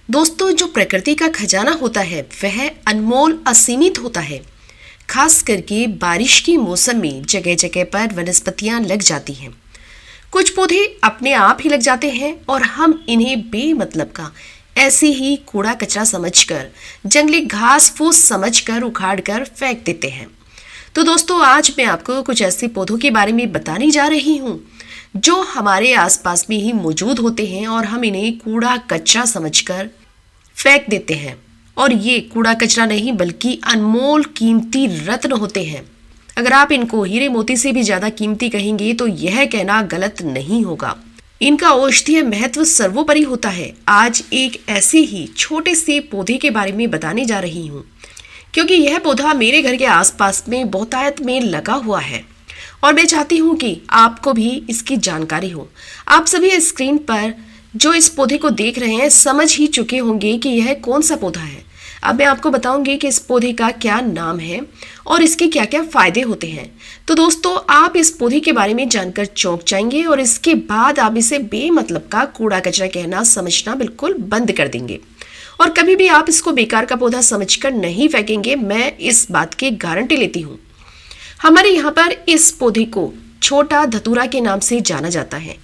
दोस्तों, जो प्रकृति का खजाना होता है वह अनमोल असीमित होता है। खास करके बारिश के मौसम में जगह जगह पर वनस्पतियां लग जाती हैं। कुछ पौधे अपने आप ही लग जाते हैं और हम इन्हें बेमतलब का ऐसे ही कूड़ा कचरा समझकर, जंगली घास फूस समझकर उखाड़ कर फेंक देते हैं। तो दोस्तों, आज मैं आपको कुछ ऐसे पौधों के बारे में बताने जा रही हूँ जो हमारे आसपास में ही मौजूद होते हैं और हम इन्हें कूड़ा कचरा समझकर फेंक देते हैं। और ये कूड़ा कचरा नहीं बल्कि अनमोल कीमती रत्न होते हैं। अगर आप इनको हीरे मोती से भी ज्यादा कीमती कहेंगे तो यह कहना गलत नहीं होगा। इनका औषधीय महत्व सर्वोपरि होता है। आज एक ऐसे ही छोटे से पौधे के बारे में बताने जा रही हूँ, क्योंकि यह पौधा मेरे घर के आसपास में बहुतायत में लगा हुआ है और मैं चाहती हूँ कि आपको भी इसकी जानकारी हो। आप सभी स्क्रीन पर जो इस पौधे को देख रहे हैं समझ ही चुके होंगे कि यह कौन सा पौधा है। अब मैं आपको बताऊंगी कि इस पौधे का क्या नाम है और इसके क्या क्या फायदे होते हैं। तो दोस्तों, आप इस पौधे के बारे में जानकर चौंक जाएंगे और इसके बाद आप इसे बेमतलब का कूड़ा कचरा कहना समझना बिल्कुल बंद कर देंगे और कभी भी आप इसको बेकार का पौधा समझकर नहीं फेंकेंगे। मैं इस बात की गारंटी लेती हूँ। हमारे यहाँ पर इस पौधे को छोटा धतूरा के नाम से जाना जाता है।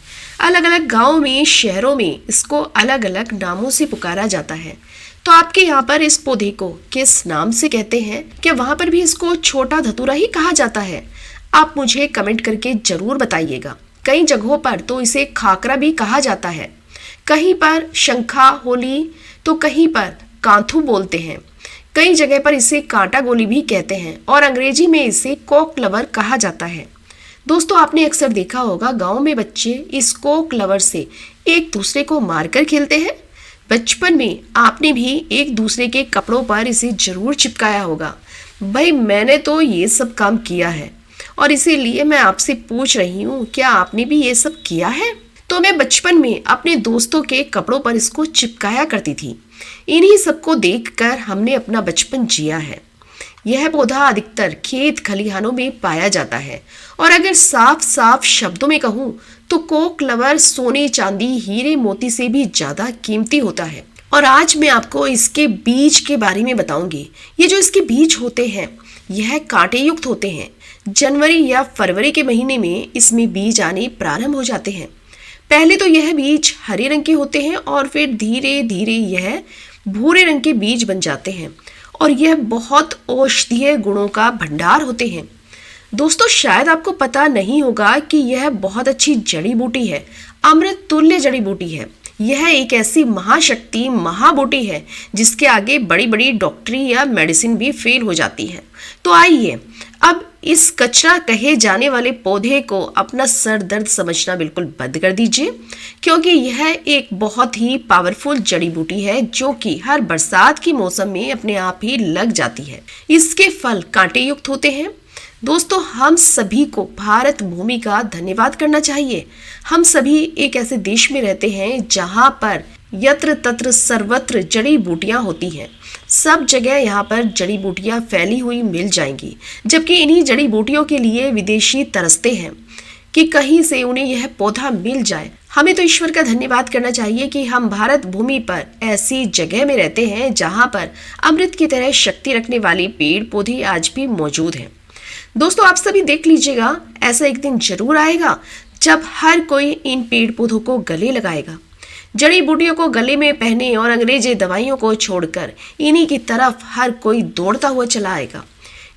अलग अलग गांवों में, शहरों में इसको अलग अलग नामों से पुकारा जाता है। तो आपके यहाँ पर इस पौधे को किस नाम से कहते हैं? क्या वहां पर भी इसको छोटा धतूरा ही कहा जाता है? आप मुझे कमेंट करके जरूर बताइएगा। कई जगहों पर तो इसे खाकरा भी कहा जाता है, कहीं पर शंखा होली तो कहीं पर कांथू बोलते हैं। कई जगह पर इसे कांटा गोली भी कहते हैं और अंग्रेजी में इसे कॉक लवर कहा जाता है। दोस्तों, आपने अक्सर देखा होगा गांव में बच्चे इस कॉक लवर से एक दूसरे को मारकर खेलते हैं। बचपन में आपने भी एक दूसरे के कपड़ों पर इसे जरूर चिपकाया होगा। भाई, मैंने तो ये सब काम किया है और इसीलिए मैं आपसे पूछ रही हूँ, क्या आपने भी ये सब किया है? तो मैं बचपन में अपने दोस्तों के कपड़ों पर इसको चिपकाया करती थी। इन्हीं सबको देखकर हमने अपना बचपन जिया है। यह पौधा अधिकतर खेत खलिहानों में पाया जाता है और अगर साफ साफ शब्दों में कहूँ तो कॉक लवर सोने चांदी हीरे मोती से भी ज्यादा कीमती होता है। और आज मैं आपको इसके बीज के बारे में बताऊंगी। ये जो इसके बीज होते हैं यह कांटे युक्त होते हैं। जनवरी या फरवरी के महीने में इसमें बीज आने प्रारंभ हो जाते हैं। पहले तो यह बीज हरे रंग के होते हैं और फिर धीरे धीरे यह भूरे रंग के बीज बन जाते हैं और यह बहुत औषधीय गुणों का भंडार होते हैं। दोस्तों, शायद आपको पता नहीं होगा कि यह बहुत अच्छी जड़ी बूटी है, अमृत तुल्य जड़ी बूटी है। यह एक ऐसी महाशक्ति महाबूटी है जिसके आगे बड़ी बड़ी डॉक्टरी या मेडिसिन भी फेल हो जाती है। तो आइए अब इस कचरा कहे जाने वाले पौधे को अपना सर दर्द समझना बिल्कुल बंद कर दीजिए, क्योंकि यह एक बहुत ही पावरफुल जड़ी बूटी है जो कि हर बरसात के मौसम में अपने आप ही लग जाती है। इसके फल कांटे युक्त होते हैं। दोस्तों, हम सभी को भारत भूमि का धन्यवाद करना चाहिए। हम सभी एक ऐसे देश में रहते हैं जहां पर यत्र तत्र सर्वत्र जड़ी बूटियां होती हैं। सब जगह यहाँ पर जड़ी बूटियां फैली हुई मिल जाएंगी, जबकि इन्हीं जड़ी बूटियों के लिए विदेशी तरसते हैं कि कहीं से उन्हें यह पौधा मिल जाए। हमें तो ईश्वर का धन्यवाद करना चाहिए कि हम भारत भूमि पर ऐसी जगह में रहते हैं जहां पर अमृत की तरह शक्ति रखने वाले पेड़ पौधे आज भी मौजूद हैं। दोस्तों, आप सभी देख लीजिएगा, ऐसा एक दिन जरूर आएगा जब हर कोई इन पेड़ पौधों को गले लगाएगा, जड़ी बूटियों को गले में पहने और अंग्रेजी दवाइयों को छोड़कर इन्हीं की तरफ हर कोई दौड़ता हुआ चला आएगा,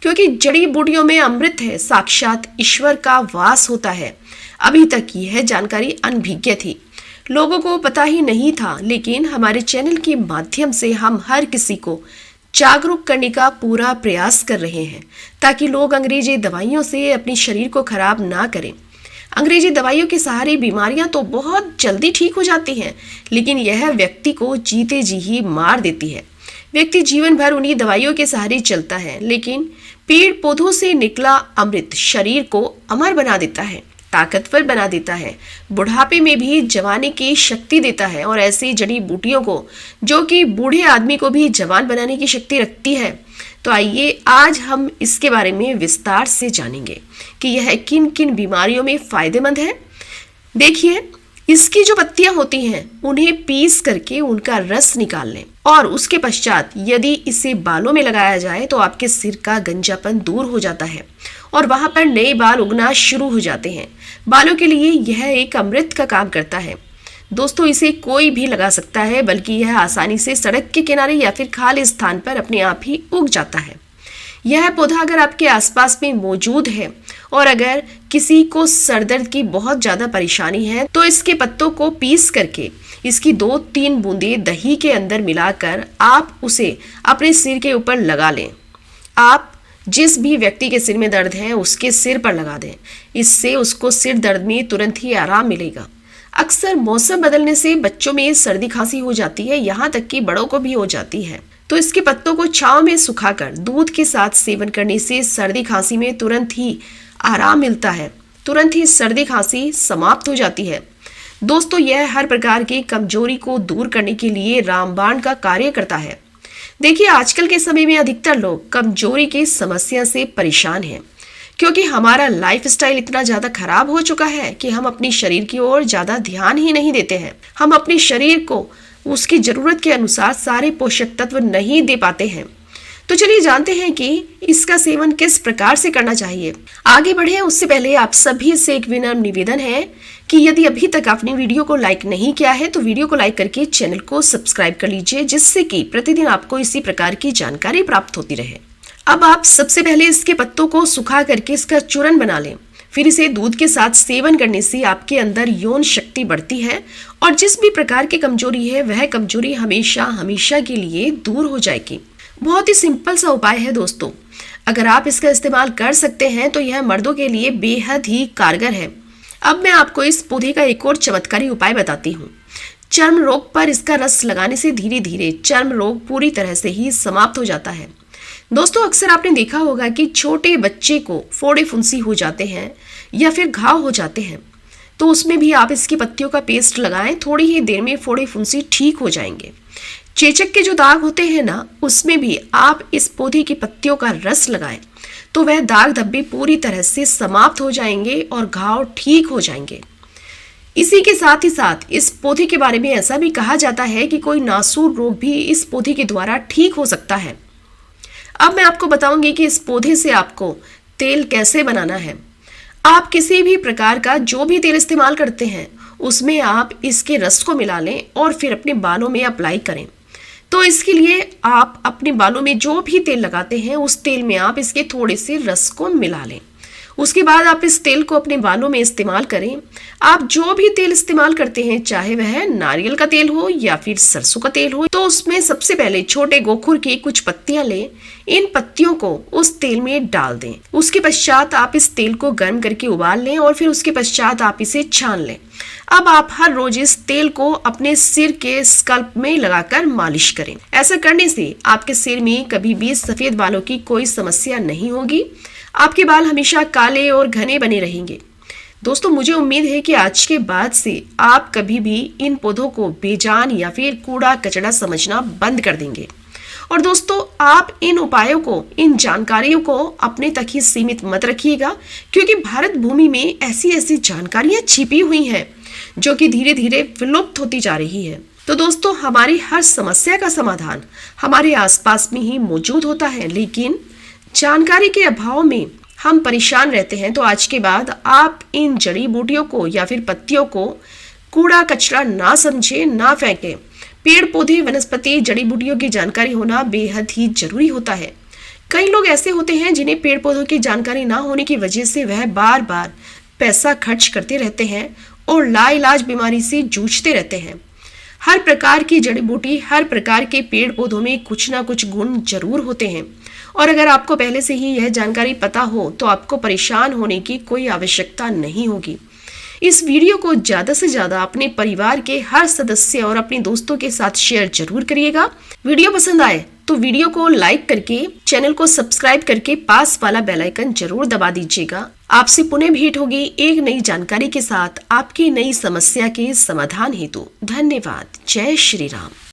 क्योंकि जड़ी बूटियों में अमृत है, साक्षात ईश्वर का वास होता है। अभी तक यह जानकारी अनभिज्ञ थी, लोगों को पता ही नहीं था, लेकिन हमारे चैनल के माध्यम से हम हर किसी को जागरूक करने का पूरा प्रयास कर रहे हैं ताकि लोग अंग्रेजी दवाइयों से अपने शरीर को खराब ना करें। अंग्रेजी दवाइयों के सहारे बीमारियां तो बहुत जल्दी ठीक हो जाती हैं, लेकिन यह व्यक्ति को जीते जी ही मार देती है। व्यक्ति जीवन भर उन्हीं दवाइयों के सहारे चलता है, लेकिन पेड़ पौधों से निकला अमृत शरीर को अमर बना देता है, ताकतवर बना देता है, बुढ़ापे में भी जवानी की शक्ति देता है। और ऐसी जड़ी बूटियों को जो कि बूढ़े आदमी को भी जवान बनाने की शक्ति रखती है, तो आइए आज हम इसके बारे में विस्तार से जानेंगे कि यह किन किन बीमारियों में फायदेमंद है। देखिए, इसकी जो पत्तियां होती हैं उन्हें पीस करके उनका रस निकाल लें और उसके पश्चात यदि इसे बालों में लगाया जाए तो आपके सिर का गंजापन दूर हो जाता है और वहां पर नए बाल उगना शुरू हो जाते हैं। बालों के लिए यह एक अमृत का काम करता है। दोस्तों, इसे कोई भी लगा सकता है, बल्कि यह आसानी से सड़क के किनारे या फिर खाली स्थान पर अपने आप ही उग जाता है। यह पौधा अगर आपके आसपास में मौजूद है और अगर किसी को सर दर्द की बहुत ज़्यादा परेशानी है तो इसके पत्तों को पीस करके इसकी 2-3 बूंदें दही के अंदर मिलाकर आप उसे अपने सिर के ऊपर लगा लें। आप जिस भी व्यक्ति के सिर में दर्द है उसके सिर पर लगा दें। इससे उसको सिर दर्द में तुरंत ही आराम मिलेगा। अक्सर मौसम बदलने से बच्चों में सर्दी खांसी हो जाती है, यहाँ तक कि बड़ों को भी हो जाती है। तो इसके पत्तों को छांव में सुखाकर दूध के साथ सेवन करने से सर्दी खांसी में तुरंत ही आराम मिलता है, तुरंत ही सर्दी खांसी समाप्त हो जाती है। दोस्तों, यह हर प्रकार की कमजोरी को दूर करने के लिए रामबाण का कार्य करता है। देखिए, आजकल के समय में अधिकतर लोग कमजोरी की समस्या से परेशान हैं, क्योंकि हमारा लाइफस्टाइल इतना ज़्यादा खराब हो चुका है कि हम अपने शरीर की ओर ज़्यादा ध्यान ही नहीं देते हैं। हम अपने शरीर को उसकी ज़रूरत के अनुसार सारे पोषक तत्व नहीं दे पाते हैं। तो चलिए जानते हैं कि इसका सेवन किस प्रकार से करना चाहिए। आगे बढ़े उससे पहले आप सभी से एक विनम्र निवेदन है कि यदि अभी तक आपने वीडियो को लाइक नहीं किया है तो वीडियो को लाइक करके चैनल को सब्सक्राइब कर लीजिए, जिससे कि प्रतिदिन आपको इसी प्रकार की जानकारी प्राप्त होती रहे। अब आप सबसे पहले इसके पत्तों को सुखा करके इसका चूर्ण बना लें। फिर इसे दूध के साथ सेवन करने से आपके अंदर यौन शक्ति बढ़ती है और जिस भी प्रकार की कमजोरी है वह कमजोरी हमेशा हमेशा के लिए दूर हो जाएगी। बहुत ही सिंपल सा उपाय है दोस्तों। अगर आप इसका इस्तेमाल कर सकते हैं तो यह मर्दों के लिए बेहद ही कारगर है। अब मैं आपको इस पौधे का एक और चमत्कारी उपाय बताती हूँ। चर्म रोग पर इसका रस लगाने से धीरे धीरे चर्म रोग पूरी तरह से ही समाप्त हो जाता है। दोस्तों, अक्सर आपने देखा होगा कि छोटे बच्चे को फोड़े फुंसी हो जाते हैं या फिर घाव हो जाते हैं, तो उसमें भी आप इसकी पत्तियों का पेस्ट लगाएं, थोड़ी ही देर में फोड़े फुंसी ठीक हो जाएंगे। चेचक के जो दाग होते हैं ना, उसमें भी आप इस पौधे की पत्तियों का रस लगाएं तो वह दाग धब्बे पूरी तरह से समाप्त हो जाएंगे और घाव ठीक हो जाएंगे। इसी के साथ ही साथ इस पौधे के बारे में ऐसा भी कहा जाता है कि कोई नासूर रोग भी इस पौधे के द्वारा ठीक हो सकता है। अब मैं आपको बताऊंगी कि इस पौधे से आपको तेल कैसे बनाना है। आप किसी भी प्रकार का जो भी तेल इस्तेमाल करते हैं उसमें आप इसके रस को मिला लें और फिर अपने बालों में अप्लाई करें। तो इसके लिए आप अपने बालों में जो भी तेल लगाते हैं उस तेल में आप इसके थोड़े से रस को मिला लें। उसके बाद आप इस तेल को अपने बालों में इस्तेमाल करें। आप जो भी तेल इस्तेमाल करते हैं, चाहे वह नारियल का तेल हो या फिर सरसों का तेल हो, तो उसमें सबसे पहले छोटे गोखुर की कुछ पत्तियां लें। इन पत्तियों को उस तेल में डाल दें। उसके पश्चात आप इस तेल को गर्म करके उबाल लें और फिर उसके पश्चात आप इसे छान लें। अब आप हर रोज इस तेल को अपने सिर के स्कल्प में लगाकर मालिश करें। ऐसा करने से आपके सिर में कभी भी सफेद बालों की कोई समस्या नहीं होगी। आपके बाल हमेशा काले और घने बने रहेंगे। दोस्तों, मुझे उम्मीद है कि आज के बाद से आप कभी भी इन पौधों को बेजान या फिर कूड़ा कचड़ा समझना बंद कर देंगे। और दोस्तों, आप इन उपायों को, इन जानकारियों को अपने तक ही सीमित मत रखिएगा, क्योंकि भारत भूमि में ऐसी ऐसी जानकारियां छिपी हुई हैं जो कि धीरे धीरे विलुप्त होती जा रही है। तो दोस्तों, हमारी हर समस्या का समाधान हमारे आसपास में ही मौजूद होता है, लेकिन जानकारी के अभाव में हम परेशान रहते हैं। तो आज के बाद आप इन जड़ी बूटियों को या फिर पत्तियों को कूड़ा कचरा ना समझे, ना फेंकें। पेड़ पौधे, वनस्पति, जड़ी बूटियों की जानकारी होना बेहद ही जरूरी होता है। कई लोग ऐसे होते हैं जिन्हें पेड़ पौधों की जानकारी ना होने की वजह से वह बार बार पैसा खर्च करते रहते हैं और लाइलाज बीमारी से जूझते रहते हैं। हर प्रकार की जड़ी बूटी, हर प्रकार के पेड़ पौधों में कुछ ना कुछ गुण जरूर होते हैं और अगर आपको पहले से ही यह जानकारी पता हो तो आपको परेशान होने की कोई आवश्यकता नहीं होगी। इस वीडियो को ज़्यादा से ज़्यादा अपने परिवार के हर सदस्य और अपने दोस्तों के साथ शेयर जरूर करिएगा। वीडियो पसंद आए तो वीडियो को लाइक करके चैनल को सब्सक्राइब करके पास वाला बेल आइकन जरूर दबा दीजिएगा। आपसे पुनः भेंट होगी एक नई जानकारी के साथ, आपकी नई समस्या के समाधान हेतु। धन्यवाद। जय श्री राम।